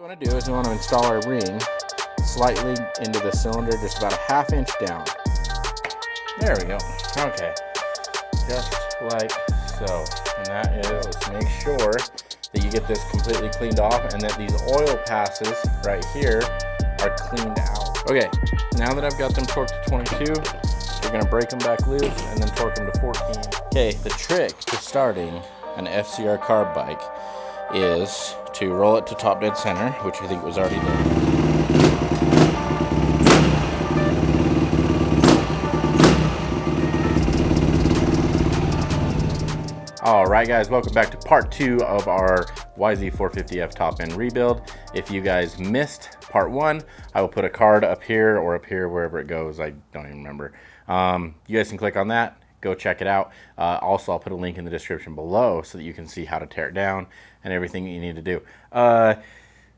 we want to do is we want to install our ring slightly into the cylinder, just about a ½ inch down. There we go. Okay, just like so. And that is, make sure that you get this completely cleaned off and that these oil passes right here are cleaned out. Okay, now that I've got them torqued to 22, we're gonna break them back loose and then torque them to 14. Okay, the trick to starting an FCR carb bike is to roll it to top dead center, which I think was already there. All right, guys, welcome back to part 2 of our YZ450F Top End Rebuild. If you guys missed part 1, I will put a card up here or up here, wherever it goes. I don't even remember. You guys can click on that, go check it out. Also, I'll put a link in the description below so that you can see how to tear it down and everything that you need to do.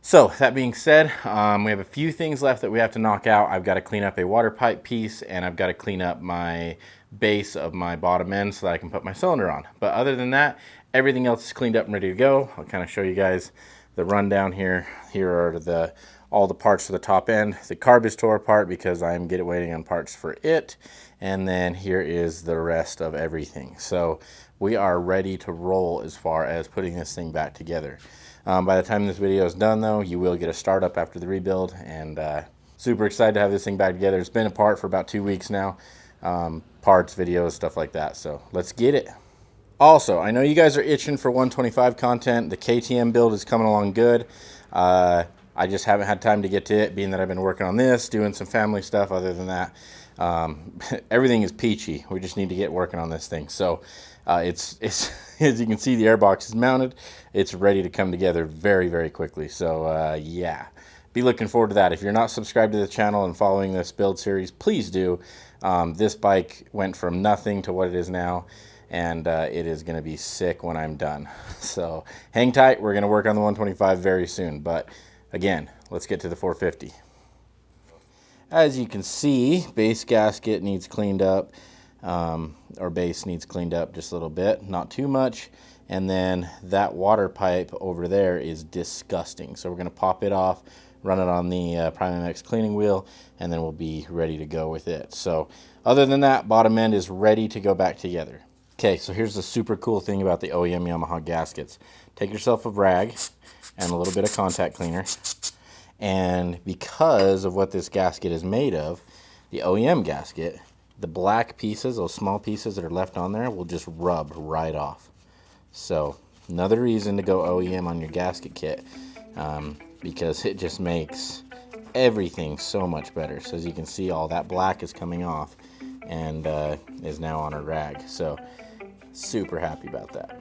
So that being said, we have a few things left that we have to knock out. I've got to clean up a water pipe piece, and I've got to clean up my base of my bottom end so that I can put my cylinder on. But other than that, everything else is cleaned up and ready to go. I'll kind of show you guys the rundown here. Here are all the parts for the top end. The carb is tore apart because I'm waiting on parts for it. And then here is the rest of everything. So we are ready to roll as far as putting this thing back together. By the time this video is done, though, you will get a startup after the rebuild, and super excited to have this thing back together. It's been apart for about 2 weeks now. Parts, videos, stuff like that. So let's get it. Also, I know you guys are itching for 125 content. The KTM build is coming along good. I just haven't had time to get to it, being that I've been working on this, doing some family stuff. Other than that, everything is peachy. We just need to get working on this thing. So it's as you can see, the airbox is mounted. It's ready to come together very, very quickly. So yeah, be looking forward to that. If you're not subscribed to the channel and following this build series, please do. This bike went from nothing to what it is now, and it is going to be sick when I'm done. So hang tight. We're going to work on the 125 very soon. But again, let's get to the 450. As you can see, base gasket needs cleaned up. Our base needs cleaned up just a little bit, not too much. And then that water pipe over there is disgusting. So we're going to pop it off, run it on the danmx cleaning wheel, and then we'll be ready to go with it. So other than that, bottom end is ready to go back together. Okay, so here's the super cool thing about the OEM Yamaha gaskets. Take yourself a rag and a little bit of contact cleaner, and because of what this gasket is made of, the OEM gasket, the black pieces, those small pieces that are left on there, will just rub right off. So another reason to go OEM on your gasket kit, because it just makes everything so much better. So as you can see, all that black is coming off and is now on a rag. So super happy about that.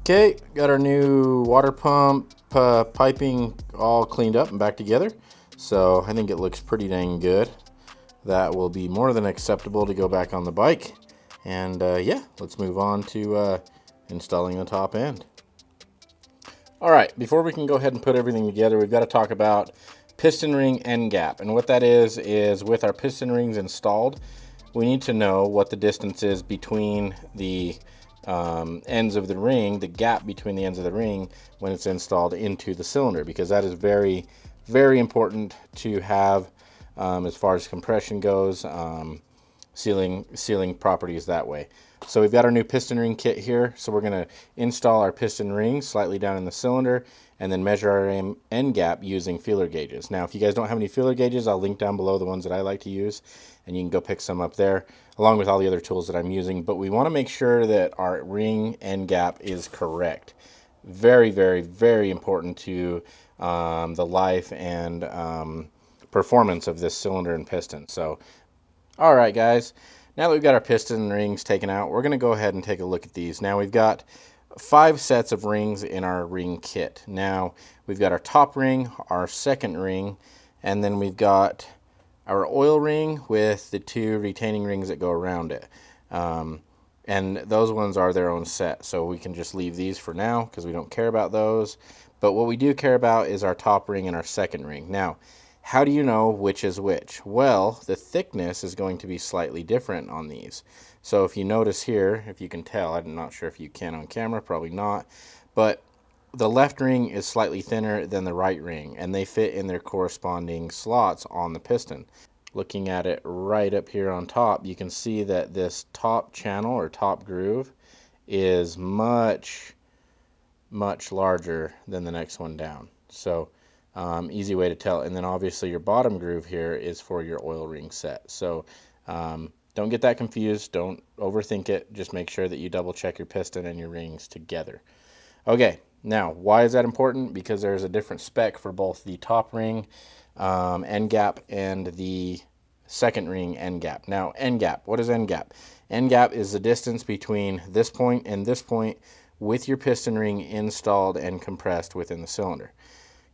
Okay, got our new water pump piping all cleaned up and back together. So I think it looks pretty dang good. That will be more than acceptable to go back on the bike. And yeah, let's move on to installing the top end. All right, before we can go ahead and put everything together, we've got to talk about piston ring end gap. And what that is with our piston rings installed, we need to know what the distance is between the ends of the ring, the gap between the ends of the ring when it's installed into the cylinder, because that is very, very important to have as far as compression goes, sealing properties that way. So we've got our new piston ring kit here. So we're going to install our piston ring slightly down in the cylinder and then measure our end gap using feeler gauges. Now, if you guys don't have any feeler gauges, I'll link down below the ones that I like to use, and you can go pick some up there along with all the other tools that I'm using. But we want to make sure that our ring end gap is correct. Very, very, very important to the life and performance of this cylinder and piston. So, all right, guys, now that we've got our piston rings taken out, we're going to go ahead and take a look at these. Now we've got 5 sets of rings in our ring kit. Now we've got our top ring, our second ring, and then we've got our oil ring with the 2 retaining rings that go around it. And those ones are their own set, so we can just leave these for now because we don't care about those. But what we do care about is our top ring and our second ring. Now, how do you know which is which? Well, the thickness is going to be slightly different on these. So if you notice here, if you can tell, I'm not sure if you can on camera, probably not, but the left ring is slightly thinner than the right ring, and they fit in their corresponding slots on the piston. Looking at it right up here on top, you can see that this top channel or top groove is much larger than the next one down. So easy way to tell. And then obviously your bottom groove here is for your oil ring set. So don't get that confused. Don't overthink it. Just make sure that you double check your piston and your rings together. Okay, now why is that important? Because there's a different spec for both the top ring end gap and the second ring end gap. Now, end gap, what is end gap? End gap is the distance between this point and this point with your piston ring installed and compressed within the cylinder.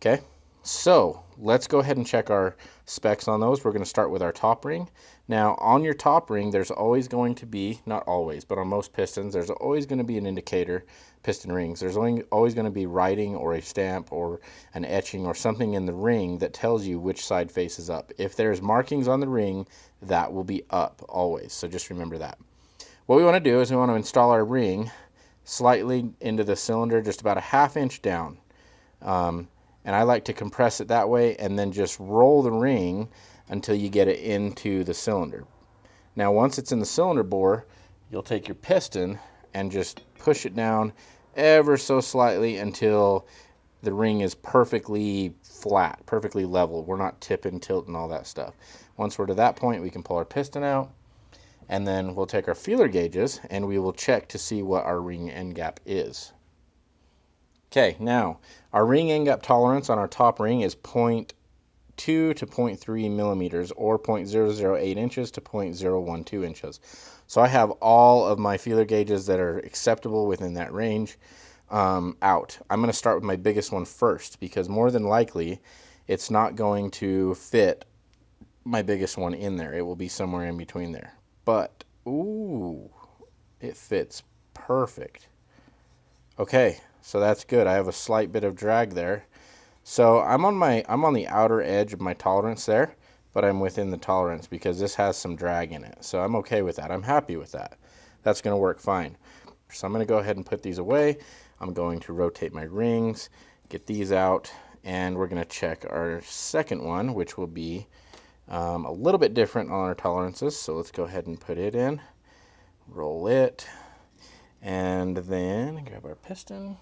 Okay, so let's go ahead and check our specs on those. We're going to start with our top ring. Now, on your top ring, there's always going to be, not always, but on most pistons, there's always going to be an indicator, piston rings. There's always going to be writing or a stamp or an etching or something in the ring that tells you which side faces up. If there's markings on the ring, that will be up always. So just remember that. What we want to do is we want to install our ring slightly into the cylinder, just about a ½ inch down. And I like to compress it that way and then just roll the ring until you get it into the cylinder. Now once it's in the cylinder bore, you'll take your piston and just push it down ever so slightly until the ring is perfectly flat, perfectly level. We're not tipping, tilting, all that stuff. Once we're to that point, we can pull our piston out, and then we'll take our feeler gauges and we will check to see what our ring end gap is. Okay, now our ring end gap tolerance on our top ring is 0.2 to 0.3 millimeters, or 0.008 inches to 0.012 inches. So I have all of my feeler gauges that are acceptable within that range out. I'm going to start with my biggest one first because more than likely it's not going to fit my biggest one in there. It will be somewhere in between there. But, ooh, it fits perfect. Okay, so that's good. I have a slight bit of drag there. So I'm on the outer edge of my tolerance there, but I'm within the tolerance because this has some drag in it. So I'm okay with that. I'm happy with that. That's going to work fine. So I'm going to go ahead and put these away. I'm going to rotate my rings, get these out, and we're going to check our second one, which will be a little bit different on our tolerances. So let's go ahead and put it in, roll it, and then grab our piston,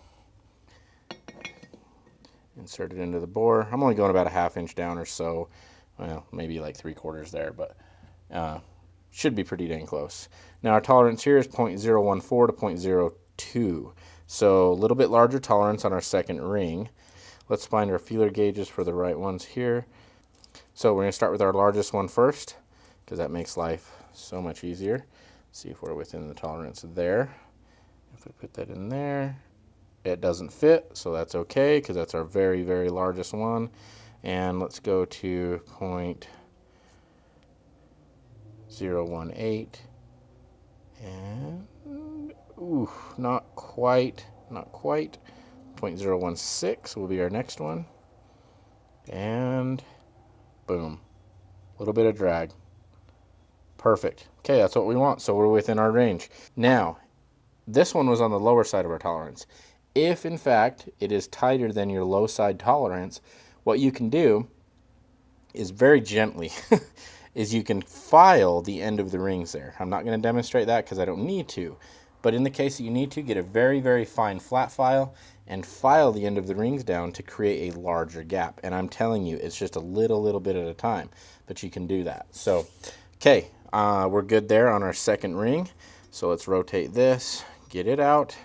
insert it into the bore. I'm only going about a ½ inch down or so. Well, maybe like 3/4 there, but should be pretty dang close. Now our tolerance here is 0.014 to 0.02. So a little bit larger tolerance on our second ring. Let's find our feeler gauges for the right ones here. So we're going to start with our largest one first because that makes life so much easier. See if we're within the tolerance there. If we put that in there, it doesn't fit, so that's okay because that's our very, very largest one. And let's go to 0.018, and ooh, not quite. 0.016 will be our next one, and boom, a little bit of drag. Perfect. Okay, that's what we want, so we're within our range. Now, this one was on the lower side of our tolerance. If, in fact, it is tighter than your low side tolerance, what you can do is very gently is you can file the end of the rings there. I'm not going to demonstrate that because I don't need to. But in the case that you need to, get a very, very fine flat file and file the end of the rings down to create a larger gap. And I'm telling you, it's just a little bit at a time, but you can do that. So, okay, we're good there on our second ring. So let's rotate this, get it out.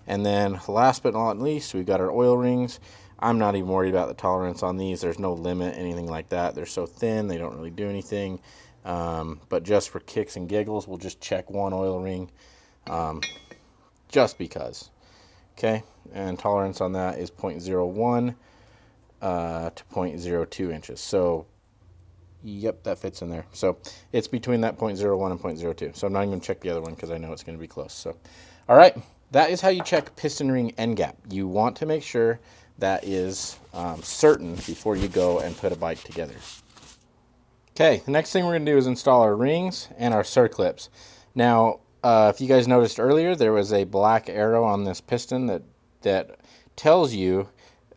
And then last but not least, we've got our oil rings. I'm not even worried about the tolerance on these. There's no limit, anything like that. They're so thin, they don't really do anything. But just for kicks and giggles, we'll just check one oil ring, just because. Okay, and tolerance on that is 0.01 to 0.02 inches. So, yep, that fits in there. So it's between that 0.01 and 0.02. So I'm not even going to check the other one because I know it's going to be close. So, all right, that is how you check piston ring end gap. You want to make sure that is certain before you go and put a bike together. Okay, the next thing we're going to do is install our rings and our circlips. Now, if you guys noticed earlier, there was a black arrow on this piston that tells you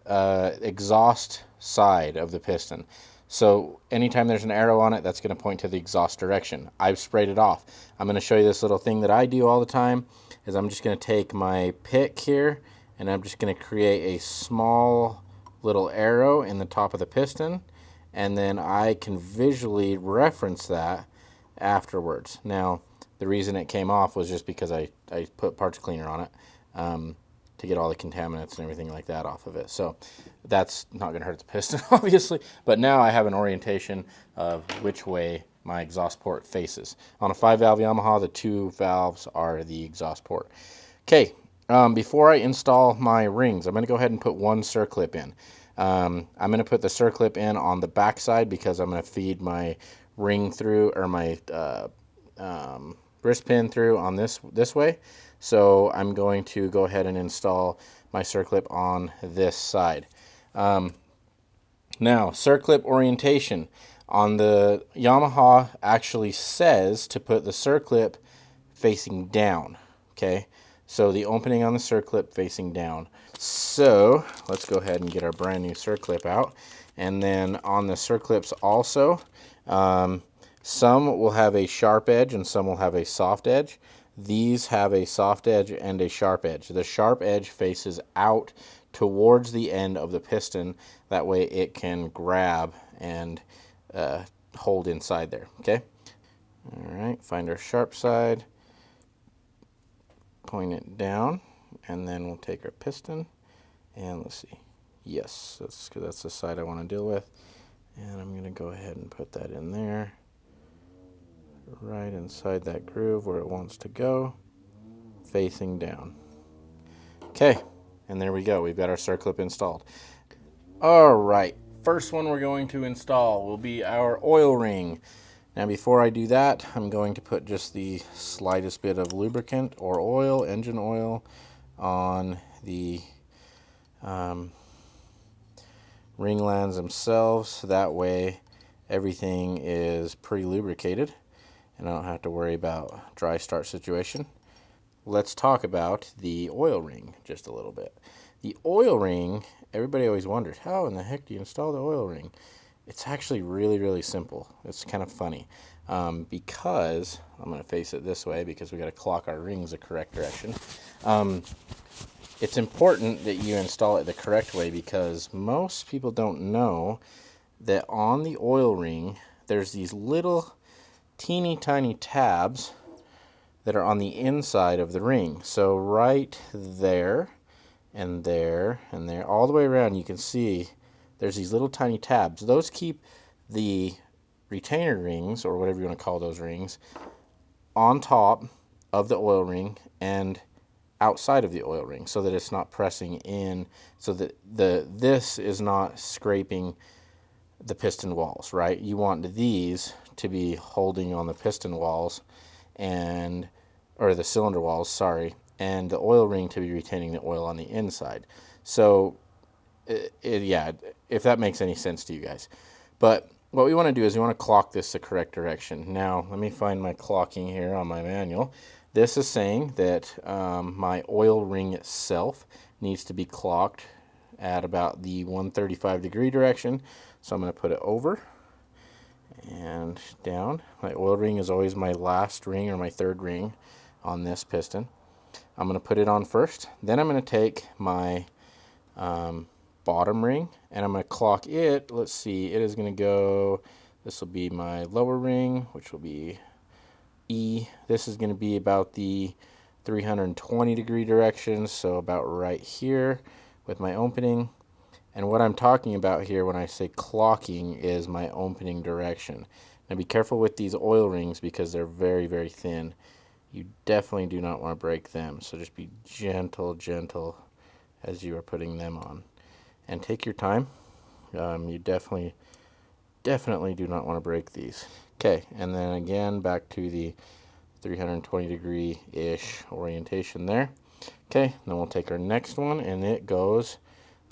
exhaust side of the piston. So anytime there's an arrow on it, that's going to point to the exhaust direction. I've sprayed it off. I'm going to show you this little thing that I do all the time. Is I'm just going to take my pick here and I'm just going to create a small little arrow in the top of the piston, and then I can visually reference that afterwards. Now, the reason it came off was just because I put parts cleaner on it to get all the contaminants and everything like that off of it. So that's not going to hurt the piston, obviously. But now I have an orientation of which way my exhaust port faces. On a 5-valve Yamaha, the 2 valves are the exhaust port. Okay, before I install my rings, I'm going to go ahead and put one circlip in. I'm going to put the circlip in on the back side because I'm going to feed my ring through, or my wrist pin through on this way. So I'm going to go ahead and install my circlip on this side. Now, circlip orientation. On the Yamaha actually says to put the circlip facing down. Okay, so the opening on the circlip facing down. So let's go ahead and get our brand new circlip out. And then on the circlips also, some will have a sharp edge and some will have a soft edge. These have a soft edge and a sharp edge. The sharp edge faces out towards the end of the piston. That way it can grab and hold inside there. Okay. All right. Find our sharp side. Point it down, and then we'll take our piston and let's see. Yes, that's the side I want to deal with. And I'm going to go ahead and put that in there, right inside that groove where it wants to go, facing down. Okay, and there we go. We've got our circlip installed. All right, first one we're going to install will be our oil ring. Now before I do that, I'm going to put just the slightest bit of lubricant or oil, engine oil, on the ring lands themselves. That way everything is pre-lubricated and I don't have to worry about dry start situation. Let's talk about the oil ring just a little bit. The oil ring, everybody always wonders, how in the heck do you install the oil ring? It's actually really, really simple. It's kind of funny because I'm going to face it this way because we got to clock our rings the correct direction. It's important that you install it the correct way because most people don't know that on the oil ring there's these little teeny tiny tabs that are on the inside of the ring. So right there and there and there, all the way around, you can see there's these little tiny tabs. Those keep the retainer rings, or whatever you want to call those rings, on top of the oil ring and outside of the oil ring so that it's not pressing in, so that this is not scraping the piston walls, right? You want these to be holding on the piston walls or the cylinder walls, sorry, and the oil ring to be retaining the oil on the inside. So yeah, if that makes any sense to you guys. But what we want to do is we want to clock this the correct direction. Now, let me find my clocking here on my manual. This is saying that my oil ring itself needs to be clocked at about the 135-degree direction. So I'm going to put it over and down. My oil ring is always my last ring or my third ring on this piston. I'm going to put it on first. Then I'm going to take my bottom ring and I'm going to clock it. Let's see, it is going to go, this will be my lower ring, which will be E. This is going to be about the 320-degree direction, so about right here with my opening. And what I'm talking about here when I say clocking is my opening direction. Now be careful with these oil rings because they're very, very thin. You definitely do not want to break them. So just be gentle, gentle as you are putting them on. And take your time. You definitely do not want to break these. Okay, and then again back to the 320 degree-ish orientation there. Okay, then we'll take our next one, and it goes,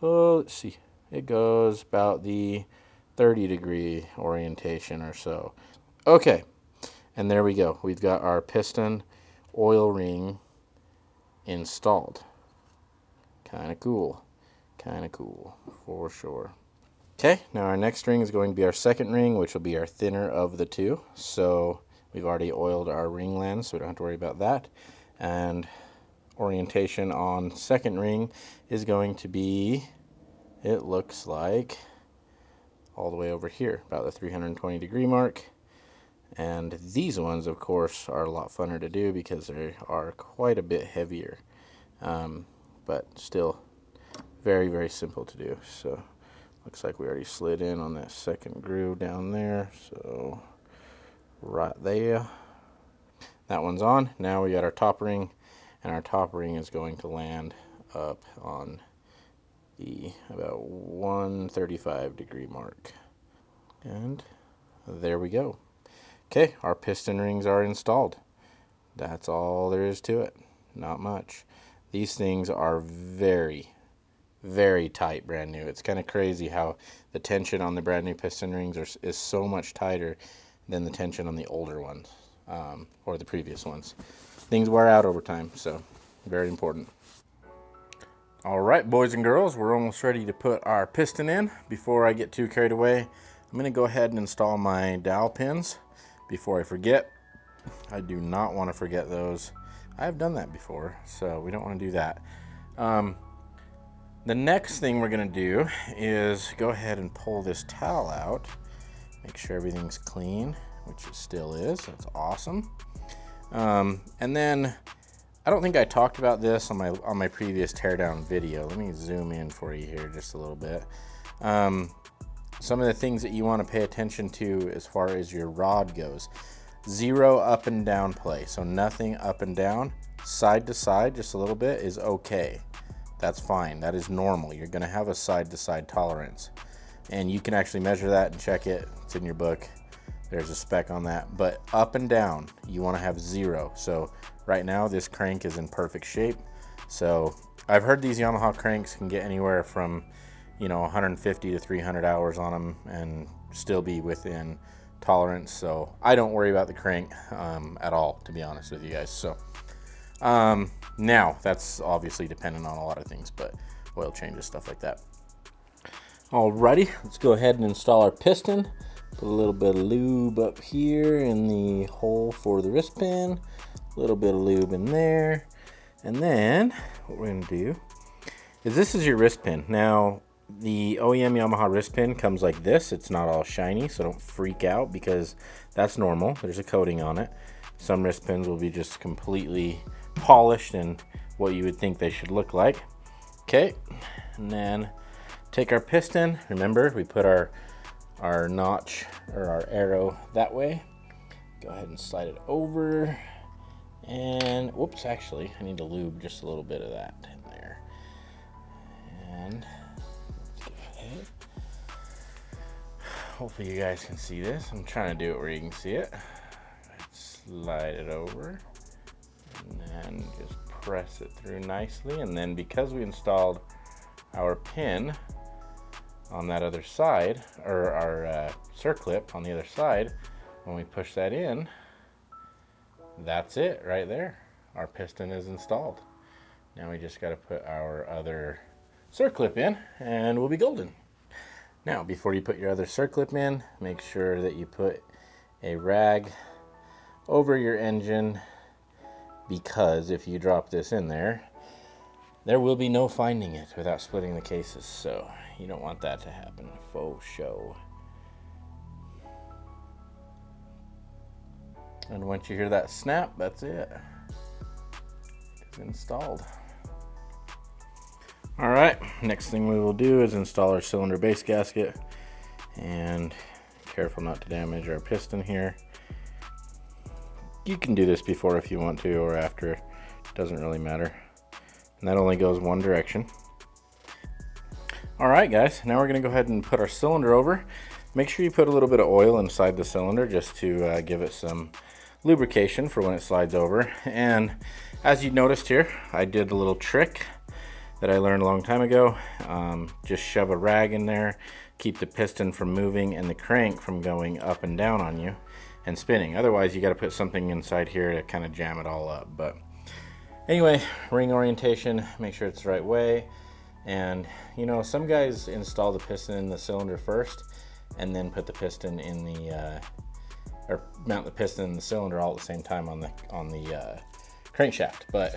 oh, let's see, it goes about the 30 degree orientation or so. Okay, and there we go. We've got our piston oil ring installed. Kind of cool for sure. Okay, now our next ring is going to be our second ring, which will be our thinner of the two. So we've already oiled our ring lands, so we don't have to worry about that. And orientation on second ring is going to be, it looks like, all the way over here, about the 320 degree mark. And these ones, of course, are a lot funner to do because they are quite a bit heavier. But still very, very simple to do. So looks like we already slid in on that second groove down there. So right there. That one's on. Now we got our top ring, and our top ring is going to land up on the about 135 degree mark. And there we go. Okay, our piston rings are installed. That's all there is to it. Not much. These things are very, very tight, brand new. It's kind of crazy how the tension on the brand new piston rings is so much tighter than the tension on the older ones, or the previous ones. Things wear out over time, so very important. All right, boys and girls, we're almost ready to put our piston in. Before I get too carried away, I'm going to go ahead and install my dowel pins before I forget. I do not want to forget those. I've done that before, so we don't want to do that. The next thing we're going to do is go ahead and pull this towel out, make sure everything's clean, which it still is. That's awesome. And then I don't think I talked about this on my previous teardown video. Let me zoom in for you here just a little bit. Some of the things that you want to pay attention to as far as your rod goes. Zero up and down play, so nothing up and down. Side to side, just a little bit, is okay. That's fine. That is normal. You're going to have a side to side tolerance. And you can actually measure that and check it. It's in your book. There's a spec on that. But up and down, you want to have zero. So right now, this crank is in perfect shape. So I've heard these Yamaha cranks can get anywhere from, 150 to 300 hours on them and still be within tolerance. So I don't worry about the crank at all, to be honest with you guys. So now that's obviously dependent on a lot of things, but oil changes, stuff like that. Alrighty, let's go ahead and install our piston. Put a little bit of lube up here in the hole for the wrist pin, a little bit of lube in there, and then what we're going to do is, this is your wrist pin. Now the OEM Yamaha wrist pin comes like this. It's not all shiny, so don't freak out because that's normal. There's a coating on it. Some wrist pins will be just completely polished and what you would think they should look like. Okay, and then take our piston. Remember, we put our notch or our arrow that way. Go ahead and slide it over, and whoops, actually I need to lube just a little bit of that in there. And let's go ahead. Hopefully you guys can see this. I'm trying to do it where you can see it. Slide it over and then just press it through nicely. And then because we installed our pin on that other side, or our circlip on the other side, when we push that in, that's it right there. Our piston is installed. Now we just got to put our other circlip in and we'll be golden. Now before you put your other circlip in, make sure that you put a rag over your engine, because if you drop this in there, there will be no finding it without splitting the cases, so you don't want that to happen. Faux show. And once you hear that snap, that's it. It's installed. All right, next thing we will do is install our cylinder base gasket, and careful not to damage our piston here. You can do this before if you want to, or after, it doesn't really matter. And that only goes one direction. All right guys, now we're gonna go ahead and put our cylinder over. Make sure you put a little bit of oil inside the cylinder just to give it some lubrication for when it slides over. And as you noticed here, I did a little trick that I learned a long time ago. Just shove a rag in there, keep the piston from moving and the crank from going up and down on you and spinning. Otherwise you got to put something inside here to kind of jam it all up. But anyway, ring orientation, make sure it's the right way. And you know, some guys install the piston in the cylinder first and then put the piston in the or mount the piston in the cylinder all at the same time on the crankshaft. But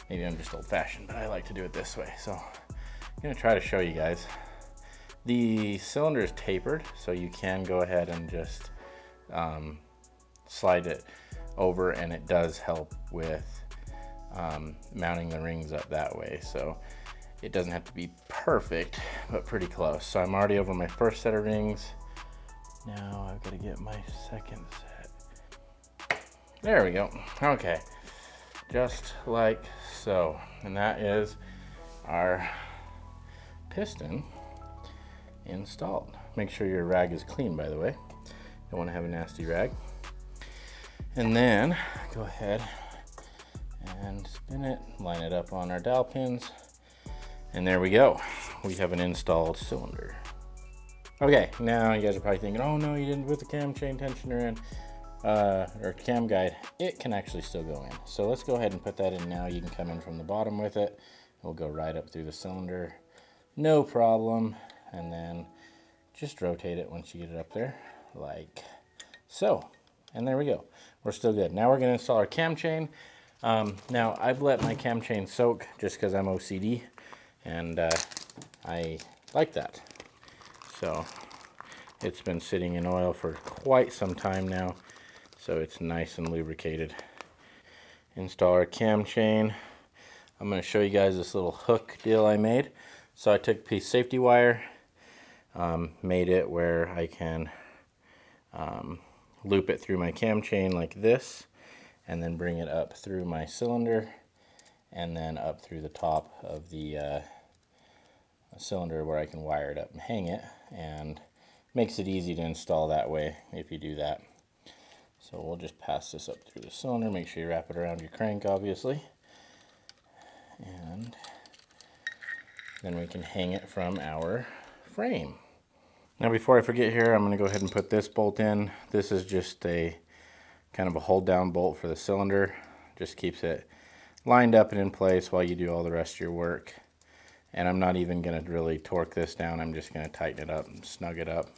maybe I'm just old-fashioned, but I like to do it this way. So I'm gonna try to show you guys. The cylinder is tapered, so you can go ahead and just slide it over, and it does help with mounting the rings up that way. So it doesn't have to be perfect, but pretty close. So I'm already over my first set of rings. Now I've got to get my second set. There we go. Okay, just like so. And that is our piston installed. Make sure your rag is clean, by the way. Don't want to have a nasty rag. And then go ahead and spin it, line it up on our dowel pins, and there we go. We have an installed cylinder. Okay, now you guys are probably thinking, oh no, you didn't put the cam chain tensioner in, or cam guide. It can actually still go in. So let's go ahead and put that in now. You can come in from the bottom with it. We'll go right up through the cylinder, no problem. And then just rotate it once you get it up there, like so. And there we go. We're still good. Now we're gonna install our cam chain. Now I've let my cam chain soak just because I'm OCD, and I like that. So it's been sitting in oil for quite some time now, so it's nice and lubricated. Install our cam chain. I'm going to show you guys this little hook deal I made. So I took a piece of safety wire, made it where I can loop it through my cam chain like this, and then bring it up through my cylinder, and then up through the top of the cylinder where I can wire it up and hang it, and makes it easy to install that way if you do that. So we'll just pass this up through the cylinder. Make sure you wrap it around your crank, obviously, and then we can hang it from our frame. Now before I forget here, I'm going to go ahead and put this bolt in. This is just a kind of a hold down bolt for the cylinder. Just keeps it lined up and in place while you do all the rest of your work. And I'm not even going to really torque this down. I'm just going to tighten it up and snug it up.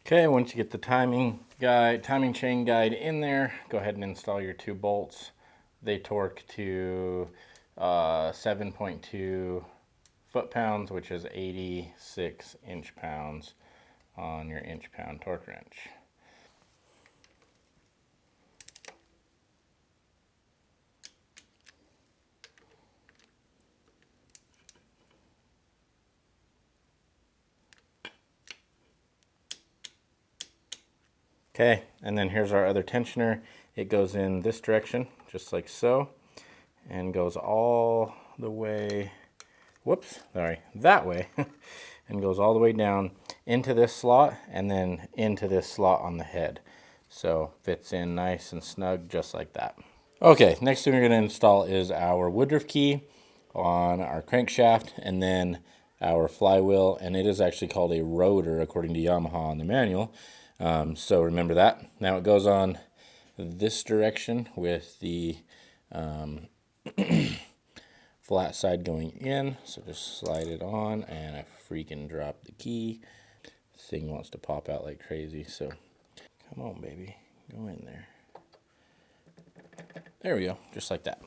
Okay, once you get the timing chain guide in there, go ahead and install your 2 bolts. They torque to 7.2 foot-pounds, which is 86 inch-pounds on your inch-pound torque wrench. Okay, and then here's our other tensioner. It goes in this direction, just like so, and goes all the way, that way, and goes all the way down into this slot, and then into this slot on the head. So fits in nice and snug, just like that. Okay, next thing we're gonna install is our woodruff key on our crankshaft, and then our flywheel, and it is actually called a rotor according to Yamaha on the manual. So remember that. Now it goes on this direction with the flat side going in. So just slide it on, and I freaking dropped the key. This thing wants to pop out like crazy, so come on baby, go in there. There we go, just like that.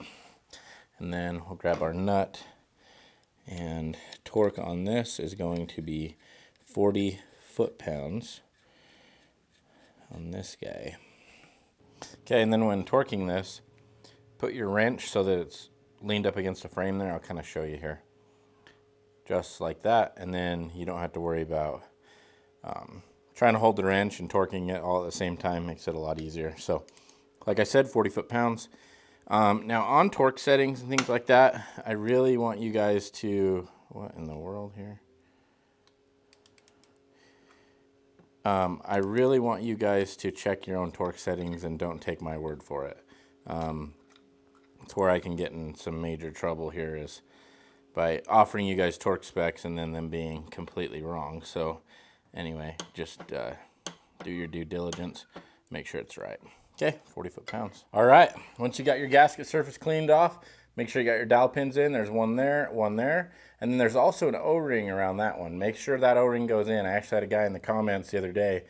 And then we'll grab our nut, and torque on this is going to be 40 foot-pounds on this guy. Okay, and then when torquing this, put your wrench so that it's leaned up against the frame there. I'll kind of show you here. Just like that, and then you don't have to worry about trying to hold the wrench and torquing it all at the same time. Makes it a lot easier. So like I said, 40 foot-pounds. Now on torque settings and things like that, I really want you guys to, what in the world here? I really want you guys to check your own torque settings and don't take my word for it. It's where I can get in some major trouble here, is by offering you guys torque specs and then them being completely wrong. So anyway, just do your due diligence, make sure it's right. Okay, 40 foot-pounds. All right, once you got your gasket surface cleaned off, make sure you got your dowel pins in. There's one there, and then there's also an O-ring around that one. Make sure that O-ring goes in. I actually had a guy in the comments the other day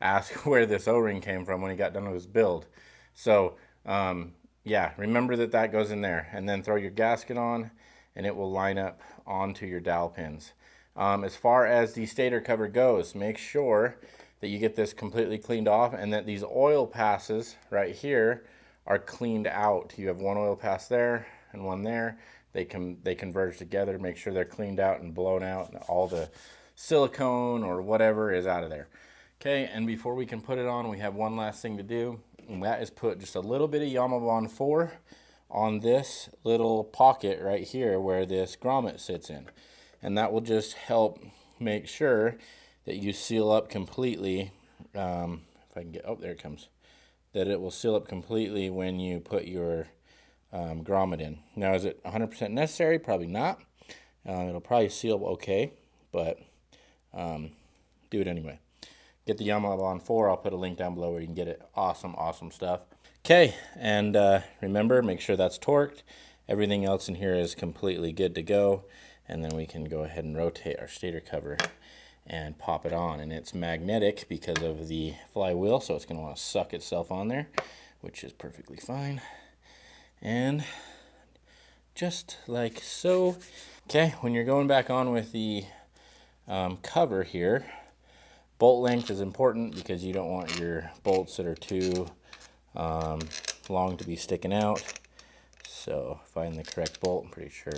ask where this O-ring came from when he got done with his build. So yeah, remember that that goes in there, and then throw your gasket on and it will line up onto your dowel pins. As far as the stator cover goes, make sure that you get this completely cleaned off and that these oil passes right here are cleaned out. You have one oil pass there and one there. They converge together. Make sure they're cleaned out and blown out and all the silicone or whatever is out of there. Okay, and before we can put it on, we have one last thing to do, and that is put just a little bit of Yamabond 4 on this little pocket right here where this grommet sits in. And that will just help make sure that you seal up completely. If I can get, oh, there it comes. That it will seal up completely when you put your grommet in. Now, is it 100% necessary? Probably not. It'll probably seal okay, but do it anyway. Get the Yamabond 4. I'll put a link down below where you can get it. Awesome, awesome stuff. Okay, and remember, make sure that's torqued. Everything else in here is completely good to go. And then we can go ahead and rotate our stator cover and pop it on. And it's magnetic because of the flywheel, so it's going to want to suck itself on there, which is perfectly fine. And just like so. Okay, when you're going back on with the cover here, bolt length is important because you don't want your bolts that are too long to be sticking out. So find the correct bolt. I'm pretty sure.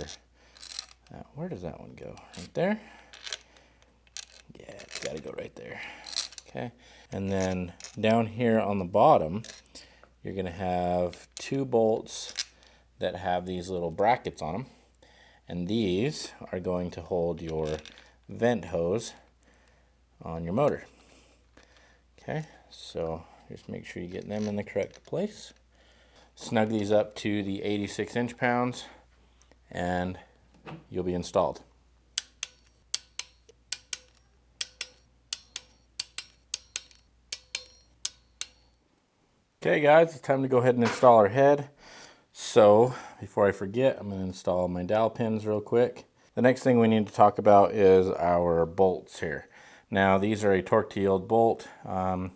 Where does that one go? Right there? Yeah, it's got to go right there. Okay. And then down here on the bottom, you're going to have two bolts that have these little brackets on them. And these are going to hold your vent hose on your motor. Okay, so just make sure you get them in the correct place. Snug these up to the 86 inch-pounds and you'll be installed. Okay guys, it's time to go ahead and install our head. So before I forget, I'm going to install my dowel pins real quick. The next thing we need to talk about is our bolts here. Now these are a torque to yield bolt. I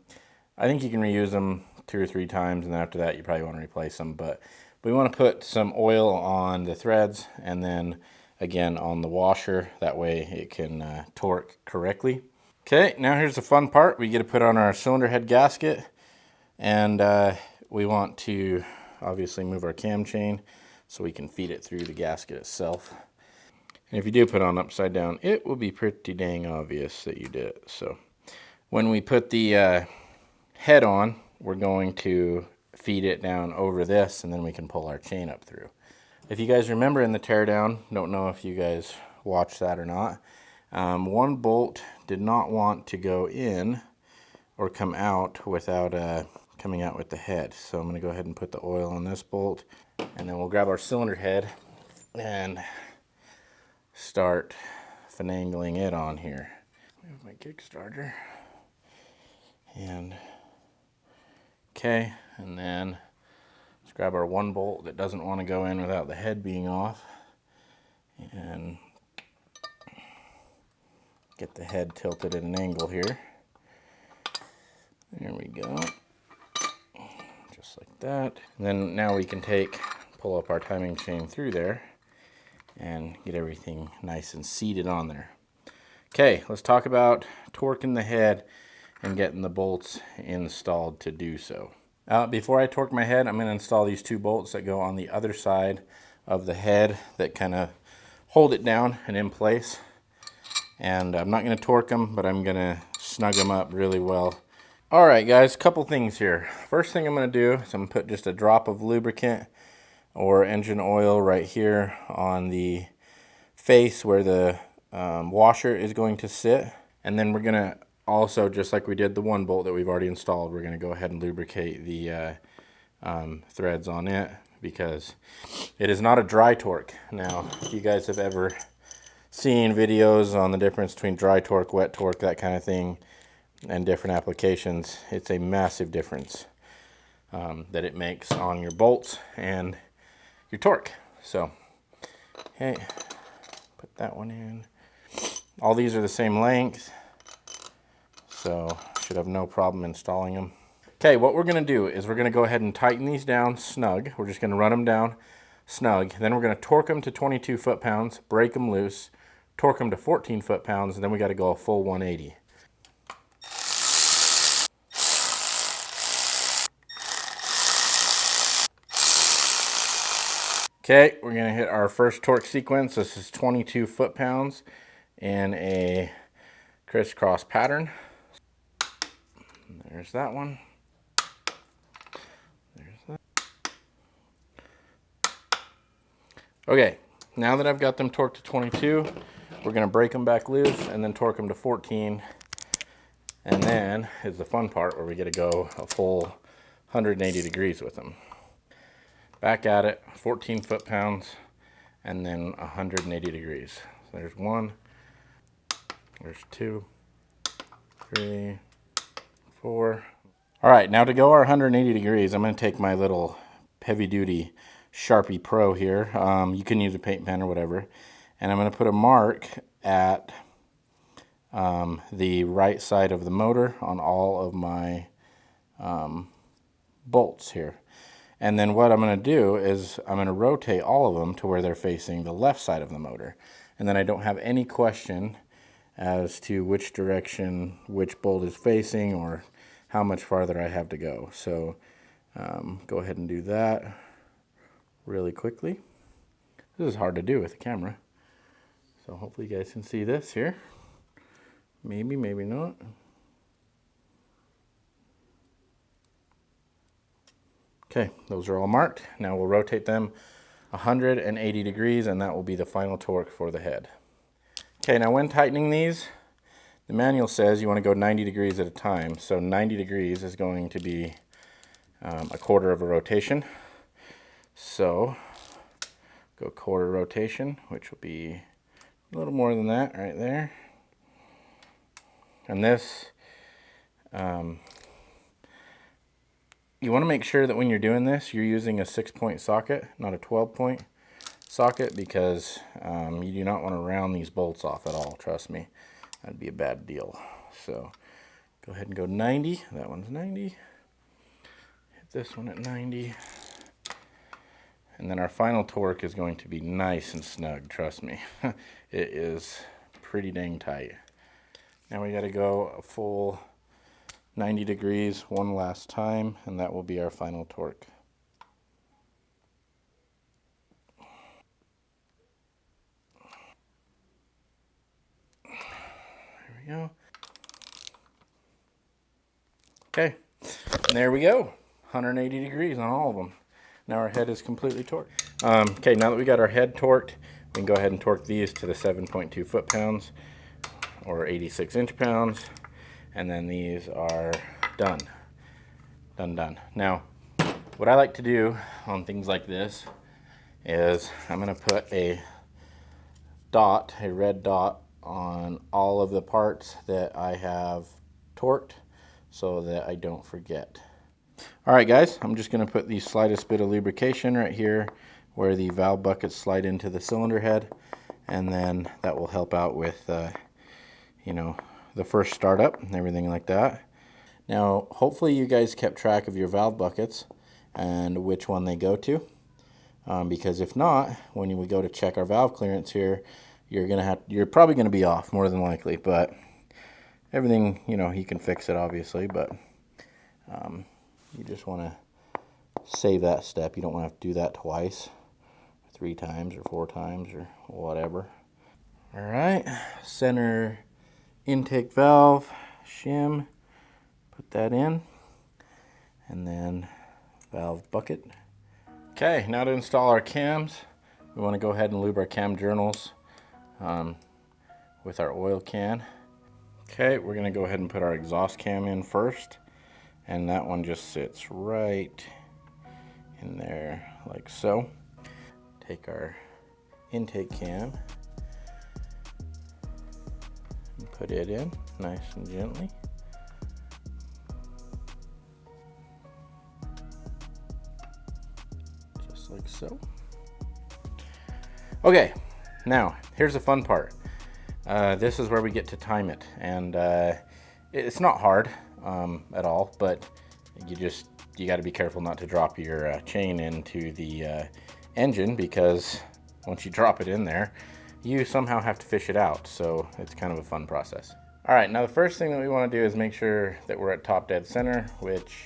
think you can reuse them 2 or 3 times, and then after that you probably want to replace them. But we want to put some oil on the threads and then again on the washer. That way it can torque correctly. Okay, now here's the fun part. We get to put on our cylinder head gasket, and we want to obviously move our cam chain so we can feed it through the gasket itself. And if you do put it on upside down, it will be pretty dang obvious that you did it. So when we put the head on, we're going to feed it down over this, and then we can pull our chain up through. If you guys remember in the teardown, don't know if you guys watched that or not, one bolt did not want to go in or come out without coming out with the head. So I'm going to go ahead and put the oil on this bolt, and then we'll grab our cylinder head and start finagling it on here. Move my Kickstarter. And okay, and then let's grab our one bolt that doesn't want to go in without the head being off and get the head tilted at an angle here. There we go. Just like that. And then now we can pull up our timing chain through there and get everything nice and seated on there. Okay, let's talk about torquing the head and getting the bolts installed to do so. Before I torque my head, I'm going to install these 2 bolts that go on the other side of the head that kind of hold it down and in place. And I'm not going to torque them, but I'm going to snug them up really well. All right, guys, couple things here. First thing I'm going to do is I'm going to put just a drop of lubricant or engine oil right here on the face where the washer is going to sit. And then we're going to also, just like we did the one bolt that we've already installed, we're going to go ahead and lubricate the threads on it, because it is not a dry torque. Now, if you guys have ever seen videos on the difference between dry torque, wet torque, that kind of thing, and different applications, it's a massive difference that it makes on your bolts and your torque. So, okay, put that one in. All these are the same length, so should have no problem installing them. Okay, what we're going to do is we're going to go ahead and tighten these down snug. We're just going to run them down snug. Then we're going to torque them to 22 foot-pounds, break them loose, torque them to 14 foot-pounds, and then we got to go a full 180. Okay, we're going to hit our first torque sequence. This is 22 foot-pounds in a crisscross pattern. There's that one. There's that. Okay, now that I've got them torqued to 22, we're going to break them back loose and then torque them to 14. And then is the fun part where we get to go a full 180 degrees with them. Back at it, 14 foot-pounds, and then 180 degrees. So there's one, there's two, three, four. All right, now to go our 180 degrees, I'm going to take my little heavy-duty Sharpie Pro here. You can use a paint pen or whatever. And I'm going to put a mark at the right side of the motor on all of my bolts here. And then what I'm going to do is I'm going to rotate all of them to where they're facing the left side of the motor. And then I don't have any question as to which direction which bolt is facing or how much farther I have to go. So go ahead and do that really quickly. This is hard to do with the camera. So hopefully you guys can see this here. Maybe, maybe not. Okay, those are all marked. Now we'll rotate them 180 degrees, and that will be the final torque for the head. Okay, now when tightening these, the manual says you want to go 90 degrees at a time. So 90 degrees is going to be a quarter of a rotation. So go quarter rotation, which will be a little more than that right there. And this, you want to make sure that when you're doing this, you're using a 6-point socket, not a 12-point socket, because you do not want to round these bolts off at all, trust me. That'd be a bad deal. So go ahead and go 90. That one's 90. Hit this one at 90. And then our final torque is going to be nice and snug, trust me. It is pretty dang tight. Now we got to go a full 90 degrees one last time, and that will be our final torque. There we go. Okay, and there we go. 180 degrees on all of them. Now our head is completely torqued. Okay, now that we got our head torqued, we can go ahead and torque these to the 7.2 foot-pounds or 86 inch-pounds. And then these are done. Done. Now, what I like to do on things like this is I'm going to put a dot, a red dot, on all of the parts that I have torqued so that I don't forget. Alright guys, I'm just going to put the slightest bit of lubrication right here where the valve buckets slide into the cylinder head, and then that will help out with, you know, the first startup and everything like that. Now hopefully you guys kept track of your valve buckets and which one they go to, because if not, when we go to check our valve clearance here, you're probably going to be off more than likely. But everything, you know, you can fix it obviously, but you just want to save that step. You don't want to have to do that twice with 3 times or 4 times or whatever. All right, center intake valve, shim, put that in, and then valve bucket. Okay, now to install our cams, we want to go ahead and lube our cam journals with our oil can. Okay, we're going to go ahead and put our exhaust cam in first, and that one just sits right in there like so. Take our intake cam and put it in nice and gently. Just like so. Okay, now here's the fun part. This is where we get to time it, and it's not hard at all, but you got to be careful not to drop your chain into the engine, because once you drop it in there, you somehow have to fish it out, so it's kind of a fun process. All right, now the first thing that we want to do is make sure that we're at top dead center, which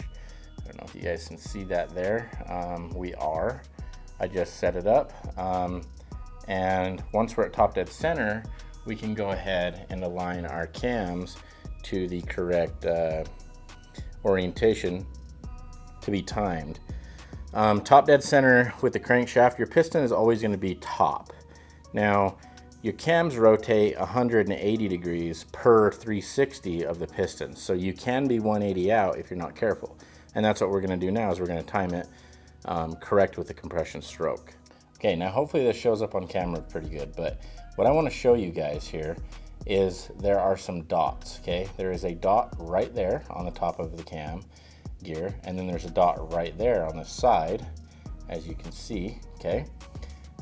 I don't know if you guys can see that there. We are. I just set it up, and once we're at top dead center, we can go ahead and align our cams to the correct orientation to be timed. Top dead center with the crankshaft, your piston is always going to be top. Now, your cams rotate 180 degrees per 360 of the piston, so you can be 180 out if you're not careful. And that's what we're going to do now, is we're going to time it correct with the compression stroke. Okay, now hopefully this shows up on camera pretty good, but what I want to show you guys here is there are some dots, okay? There is a dot right there on the top of the cam gear, and then there's a dot right there on the side, as you can see, okay?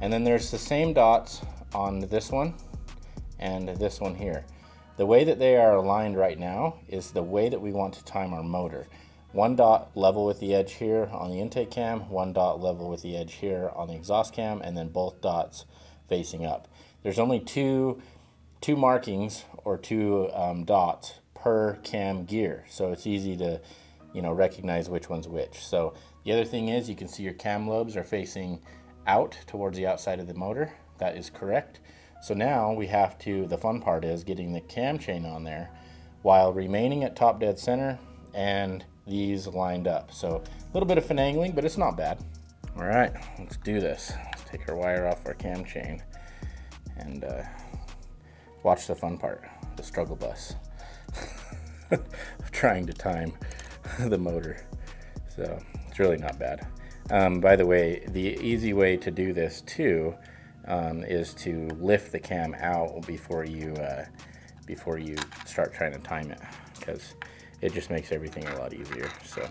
And then there's the same dots on this one and this one here. The way that they are aligned right now is the way that we want to time our motor. One dot level with the edge here on the intake cam, one dot level with the edge here on the exhaust cam, and then both dots facing up. There's only two markings or two dots per cam gear, so it's easy to recognize which one's which. So the other thing is, you can see your cam lobes are facing out towards the outside of the motor. That is correct. So now we have to, the fun part is getting the cam chain on there while remaining at top dead center and these lined up. So a little bit of finagling, but it's not bad. All right, let's do this. Let's take our wire off our cam chain and watch the fun part, the struggle bus of trying to time the motor. So it's really not bad. By the way, the easy way to do this too is to lift the cam out before you start trying to time it, because it just makes everything a lot easier. So.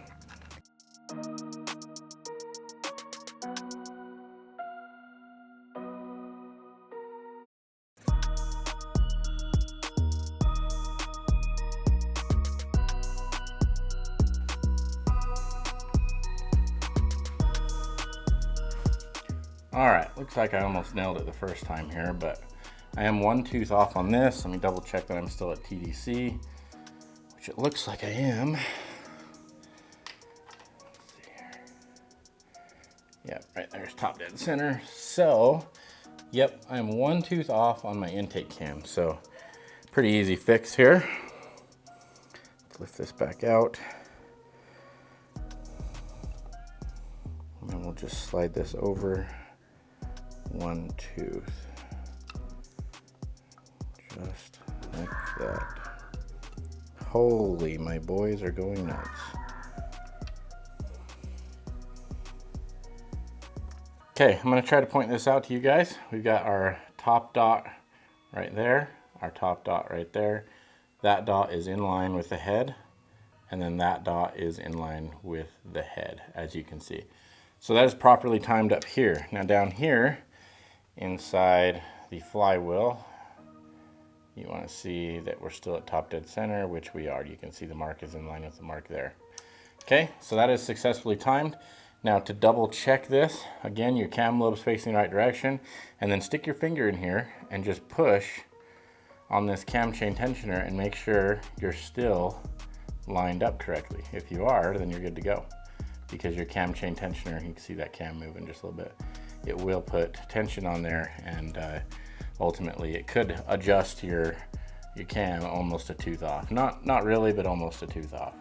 All right, looks like I almost nailed it the first time here, but I am 1 tooth off on this. Let me double check that I'm still at TDC, which it looks like I am. Let's see here. Yep, right there's top dead center. So, yep, I'm 1 tooth off on my intake cam. So, pretty easy fix here. Let's lift this back out. And then we'll just slide this over 1 tooth, just like that. Holy, my boys are going nuts. Okay, I'm going to try to point this out to you guys. We've got our top dot right there, our top dot right there. That dot is in line with the head, and then that dot is in line with the head, as you can see. So that is properly timed up here. Now down here, inside the flywheel, you want to see that we're still at top dead center, which we are. You can see the mark is in line with the mark there. Okay, so that is successfully timed. Now to double check this, again, your cam lobe's facing the right direction, and then stick your finger in here and just push on this cam chain tensioner and make sure you're still lined up correctly. If you are, then you're good to go, because your cam chain tensioner, you can see that cam moving just a little bit, it will put tension on there, and ultimately it could adjust your cam almost a tooth off. Not really, but almost a tooth off.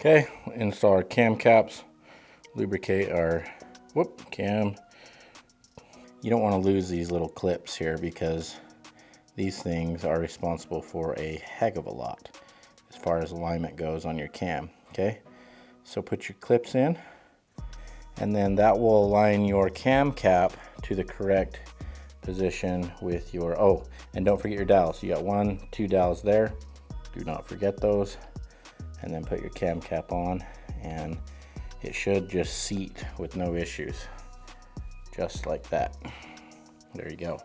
Okay, install our cam caps, lubricate our cam. You don't want to lose these little clips here because these things are responsible for a heck of a lot as far as alignment goes on your cam. Okay, so put your clips in, and then that will align your cam cap to the correct position with your, oh, and don't forget your dowels. You got 1, 2 dowels there, do not forget those. And then put your cam cap on, and it should just seat with no issues, just like that. There you go.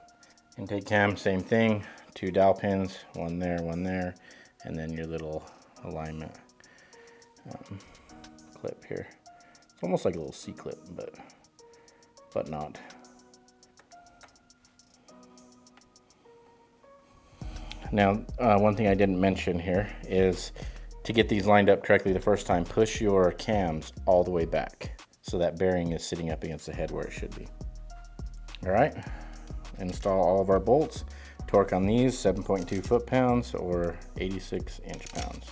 Intake cam, same thing, 2 dowel pins, one there, and then your little alignment clip here. It's almost like a little C-clip, but not. Now, one thing I didn't mention here is to get these lined up correctly the first time, push your cams all the way back so that bearing is sitting up against the head where it should be. All right, install all of our bolts. Torque on these, 7.2 foot-pounds or 86 inch-pounds.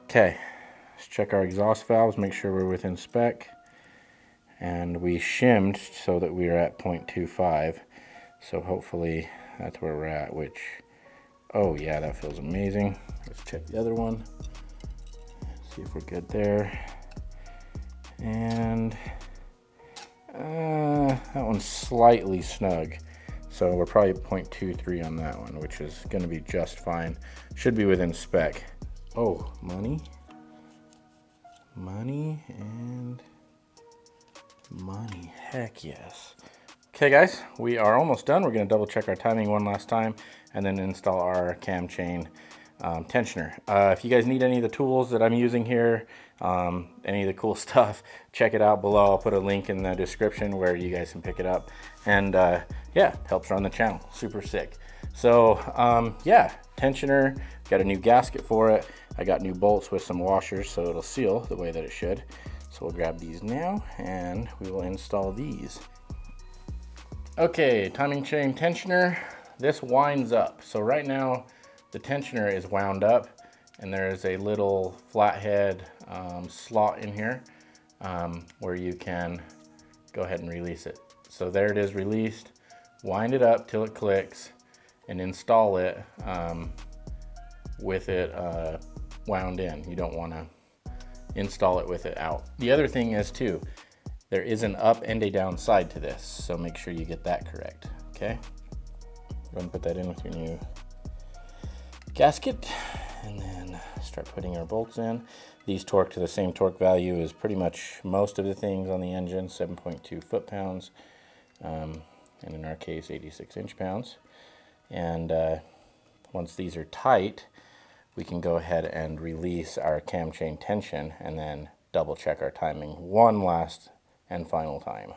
Okay, let's check our exhaust valves, make sure we're within spec. And we shimmed so that we are at 0.25. So hopefully that's where we're at, which, oh yeah, that feels amazing. Let's check the other one, see if we're good there. And that one's slightly snug. So we're probably at 0.23 on that one, which is gonna be just fine. Should be within spec. Oh, money, and money, heck yes. Okay guys, we are almost done. We're gonna double check our timing one last time and then install our cam chain tensioner. If you guys need any of the tools that I'm using here, any of the cool stuff, check it out below. I'll put a link in the description where you guys can pick it up. And yeah, helps run the channel, super sick. So yeah, tensioner, got a new gasket for it. I got new bolts with some washers so it'll seal the way that it should. So we'll grab these now and we will install these. Okay, timing chain tensioner. This winds up. So right now the tensioner is wound up and there's a little flathead slot in here where you can go ahead and release it. So there it is released. Wind it up till it clicks and install it with it wound in. You don't want to install it with it out. The other thing is too, there is an up and a down side to this, so make sure you get that correct. Okay, go ahead and put that in with your new gasket, and then start putting our bolts in. These torque to the same torque value as pretty much most of the things on the engine, 7.2 foot-pounds, and in our case 86 inch-pounds. And once these are tight, we can go ahead and release our cam chain tension and then double check our timing one last and final time.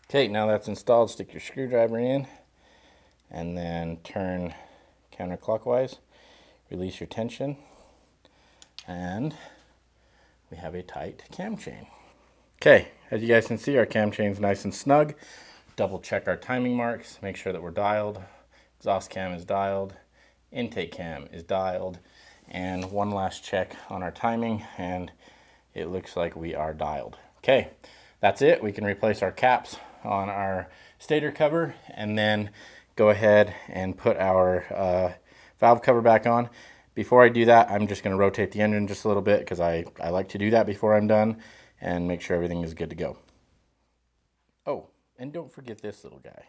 Okay, now that's installed, stick your screwdriver in and then turn counterclockwise, release your tension, and we have a tight cam chain. Okay, as you guys can see, our cam chain's nice and snug. Double check our timing marks, make sure that we're dialed. Exhaust cam is dialed, intake cam is dialed, and one last check on our timing, and it looks like we are dialed. Okay, that's it. We can replace our caps on our stator cover and then go ahead and put our valve cover back on. Before I do that, I'm just going to rotate the engine just a little bit because I like to do that before I'm done and make sure everything is good to go. Oh, and don't forget this little guy.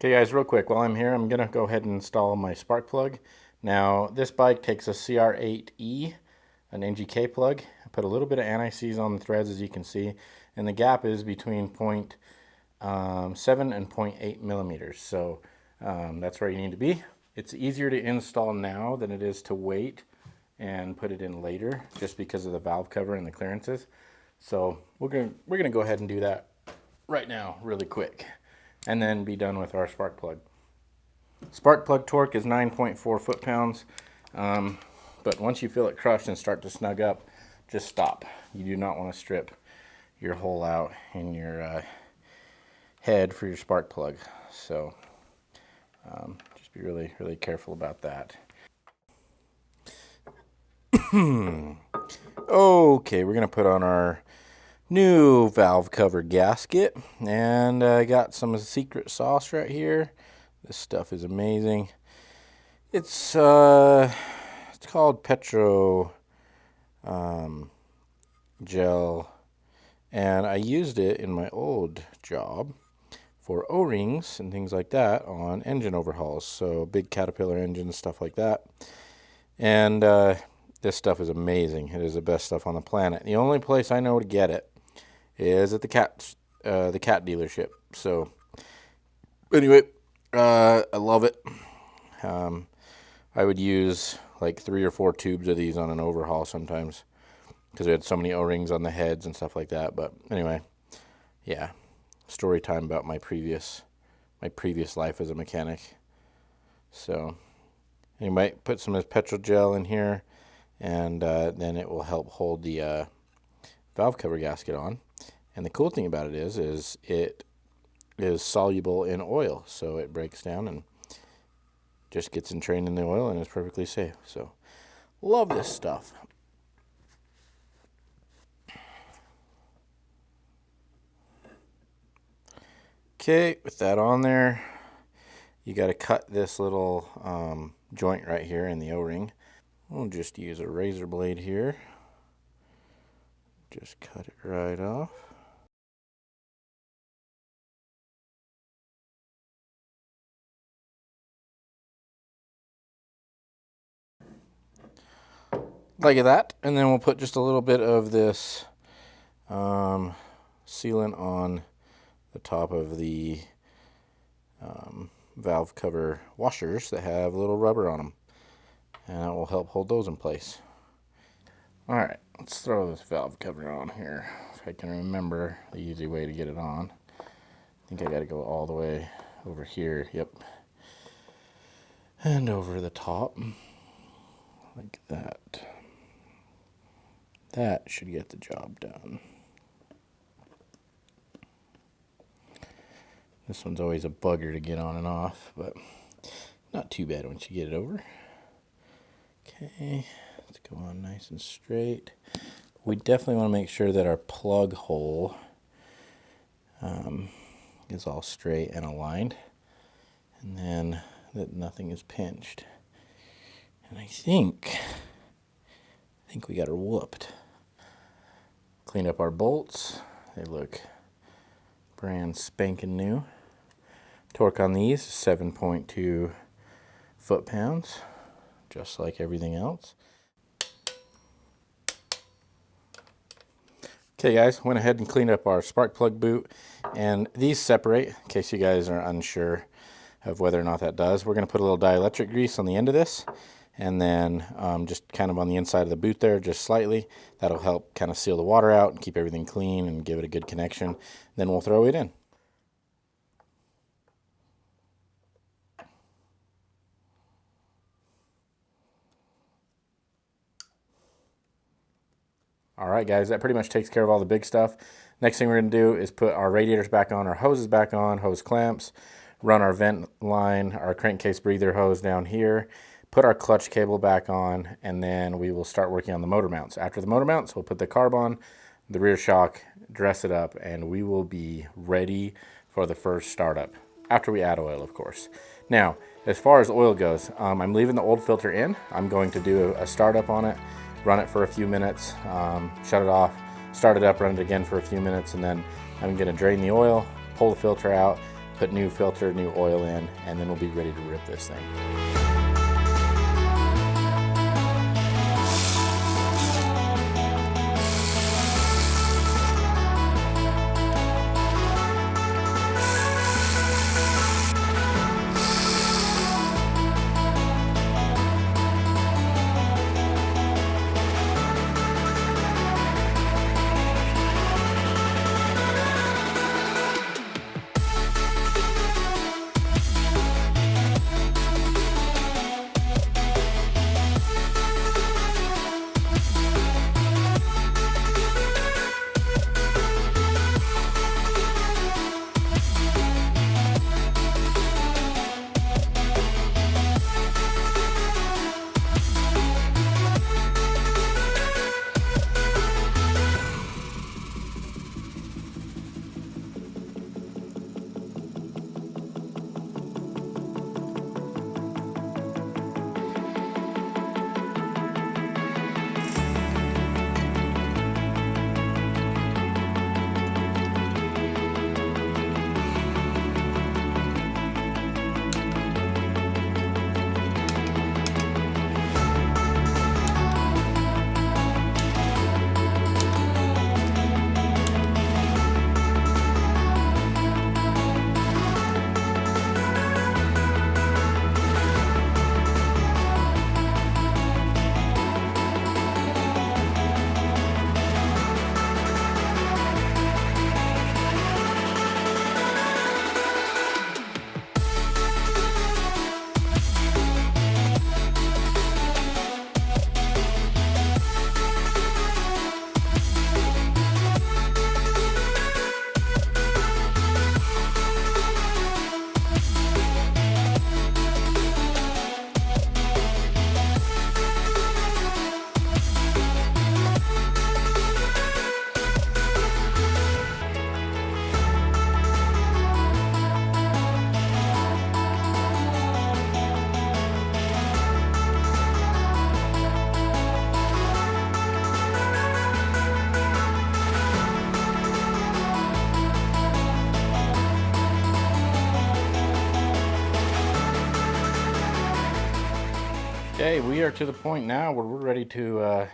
Okay guys, real quick, while I'm here, I'm gonna go ahead and install my spark plug. Now, this bike takes a CR8E, an NGK plug. I put a little bit of anti-seize on the threads, as you can see, and the gap is between 0.7 and 0.8 millimeters. So that's where you need to be. It's easier to install now than it is to wait and put it in later, just because of the valve cover and the clearances. So we're gonna go ahead and do that right now, really quick, and then be done with our spark plug. Spark plug torque is 9.4 foot-pounds, but once you feel it crush and start to snug up, just stop. You do not want to strip your hole out in your head for your spark plug. So just be really, really careful about that. Okay, we're gonna put on our new valve cover gasket, and I got some secret sauce right here. This stuff is amazing. It's called Petro gel, and I used it in my old job for O-rings and things like that on engine overhauls, so big Caterpillar engines, stuff like that. And this stuff is amazing. It is the best stuff on the planet. The only place I know to get it is at the cat dealership. So anyway, I love it. I would use like 3 or 4 tubes of these on an overhaul sometimes, because we had so many O-rings on the heads and stuff like that. But anyway, yeah, story time about my previous life as a mechanic. So anyway, put some of this petrol gel in here, and then it will help hold the valve cover gasket on. And the cool thing about it is it is soluble in oil, so it breaks down and just gets entrained in the oil and is perfectly safe. So love this stuff. Okay, with that on there, you got to cut this little joint right here in the O-ring. We'll just use a razor blade here. Just cut it right off. Like that, and then we'll put just a little bit of this sealant on the top of the valve cover washers that have little rubber on them, and that will help hold those in place. All right, let's throw this valve cover on here, if I can remember the easy way to get it on. I think I got to go all the way over here, yep, and over the top, like that. That should get the job done. This one's always a bugger to get on and off, but not too bad once you get it over. Okay, let's go on nice and straight. We definitely want to make sure that our plug hole is all straight and aligned, and then that nothing is pinched. And I think we got her whooped. Cleaned up our bolts. They look brand spanking new. Torque on these is 7.2 foot-pounds, just like everything else. Okay guys, went ahead and cleaned up our spark plug boot, and these separate, in case you guys are unsure of whether or not that does. We're going to put a little dielectric grease on the end of this, and then just kind of on the inside of the boot there, just slightly. That'll help kind of seal the water out and keep everything clean and give it a good connection. Then we'll throw it in. All right, guys, that pretty much takes care of all the big stuff. Next thing we're going to do is put our radiators back on, our hoses back on, hose clamps, run our vent line, our crankcase breather hose down here, put our clutch cable back on, and then we will start working on the motor mounts. After the motor mounts, we'll put the carb on, the rear shock, dress it up, and we will be ready for the first startup, after we add oil, of course. Now, as far as oil goes, I'm leaving the old filter in. I'm going to do a startup on it, run it for a few minutes, shut it off, start it up, run it again for a few minutes, and then I'm going to drain the oil, pull the filter out, put new filter, new oil in, and then we'll be ready to rip this thing. Okay, we are to the point now where we're ready to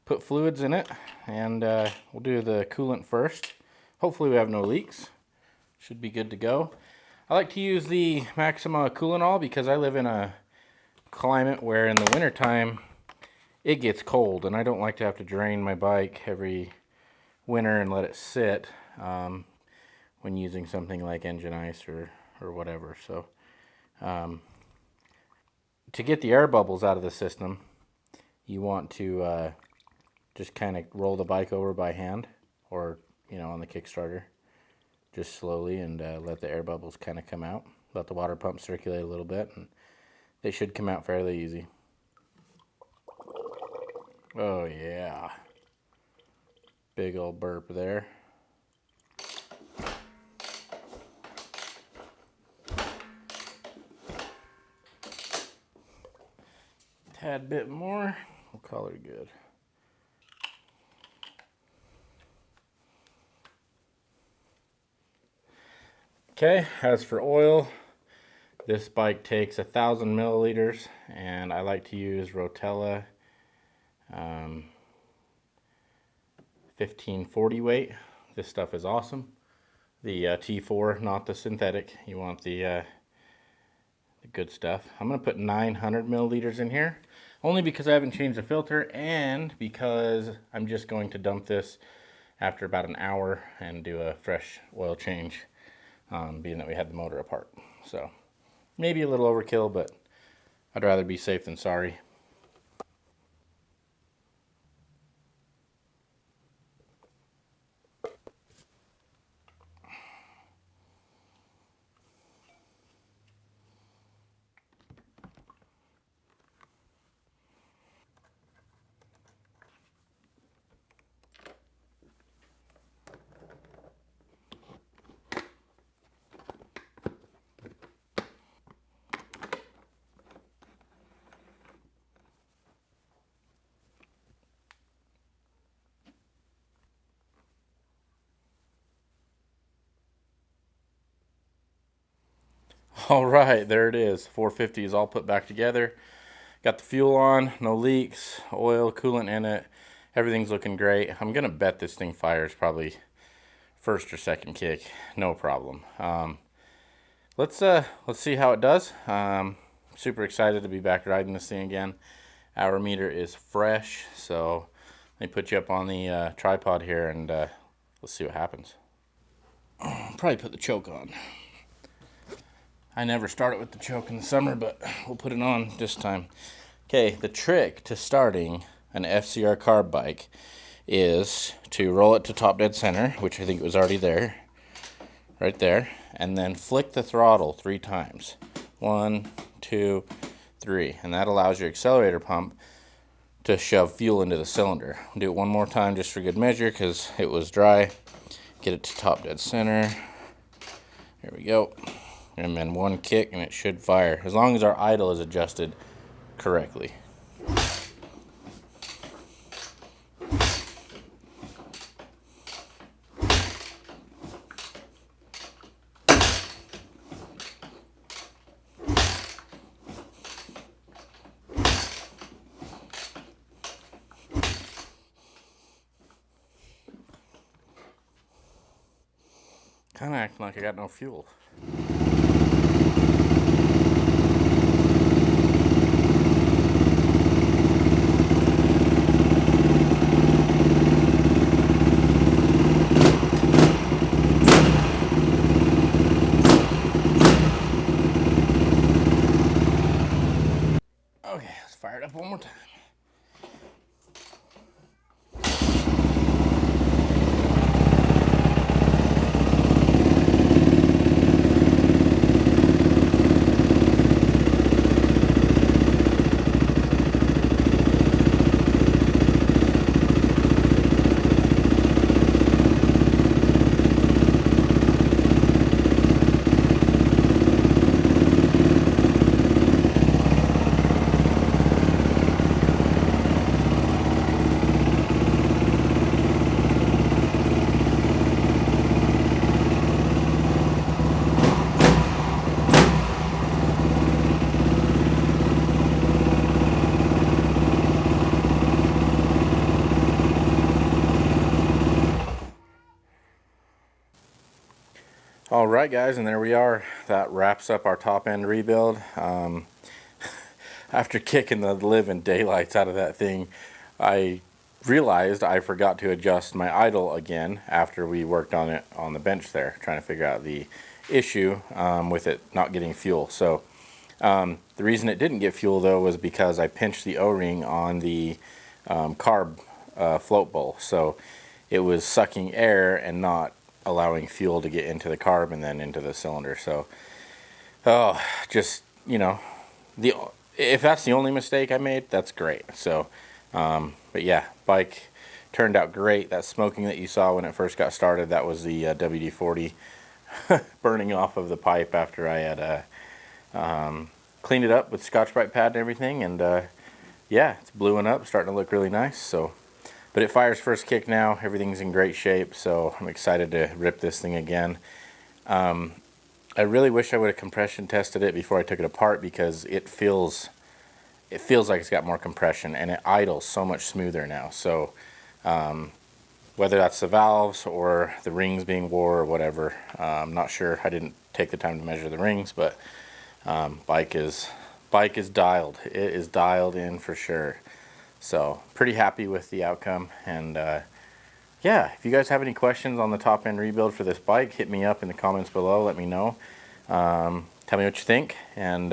put fluids in it, and we'll do the coolant first. Hopefully we have no leaks. Should be good to go. I like to use the Maxima Coolant because I live in a climate where in the wintertime it gets cold, and I don't like to have to drain my bike every winter and let it sit when using something like engine ice or whatever. So to get the air bubbles out of the system, you want to just kind of roll the bike over by hand, or on the Kickstarter, just slowly, and let the air bubbles kind of come out. Let the water pump circulate a little bit, and they should come out fairly easy. Oh yeah, big old burp there. Tad bit more, we'll call it good. Okay, as for oil, this bike takes 1,000 milliliters, and I like to use Rotella 1540 weight. This stuff is awesome. The T4, not the synthetic. You want the good stuff. I'm going to put 900 milliliters in here, only because I haven't changed the filter, and because I'm just going to dump this after about an hour and do a fresh oil change, being that we had the motor apart. So maybe a little overkill, but I'd rather be safe than sorry. All right, there it is. 450 is all put back together. Got the fuel on, no leaks, oil, coolant in it. Everything's looking great. I'm gonna bet this thing fires probably first or second kick, no problem. Let's see how it does. Super excited to be back riding this thing again. Our meter is fresh, so let me put you up on the tripod here and let's see what happens. Probably put the choke on. I never start it with the choke in the summer, but we'll put it on this time. Okay, the trick to starting an FCR carb bike is to roll it to top dead center, which I think was already there, right there, and then flick the throttle 3 times. 1, 2, 3, and that allows your accelerator pump to shove fuel into the cylinder. I'll do it one more time just for good measure because it was dry. Get it to top dead center. There we go. And then 1 kick and it should fire, as long as our idle is adjusted correctly. Kind of acting like I got no fuel. Okay, let's fire it up one more time. Alright guys, and there we are. That wraps up our top end rebuild. After kicking the living daylights out of that thing, I realized I forgot to adjust my idle again after we worked on it on the bench there, trying to figure out the issue with it not getting fuel. So the reason it didn't get fuel though was because I pinched the O-ring on the carb float bowl. So it was sucking air and not allowing fuel to get into the carb and then into the cylinder. So just, you know, if that's the only mistake I made, that's great. So but yeah, bike turned out great. That smoking that you saw when it first got started, that was the WD-40 burning off of the pipe after I had cleaned it up with Scotch-Brite pad and everything. And yeah, it's bluing up, starting to look really nice. So but it fires first kick now. Everything's in great shape, so I'm excited to rip this thing again. I really wish I would have compression tested it before I took it apart, because it feels like it's got more compression and it idles so much smoother now. So whether that's the valves or the rings being wore or whatever, I'm not sure. I didn't take the time to measure the rings, but bike is dialed. It is dialed in for sure. So pretty happy with the outcome. And yeah, if you guys have any questions on the top end rebuild for this bike, hit me up in the comments below. Let me know. Tell me what you think. And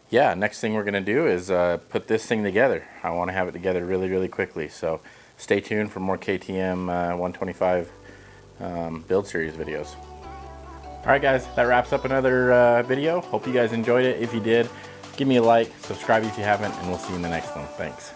yeah, next thing we're gonna do is put this thing together. I want to have it together really quickly. So stay tuned for more KTM 125 build series videos. Alright guys, that wraps up another video. Hope you guys enjoyed it. If you did, give me a like, subscribe if you haven't, and we'll see you in the next one. Thanks.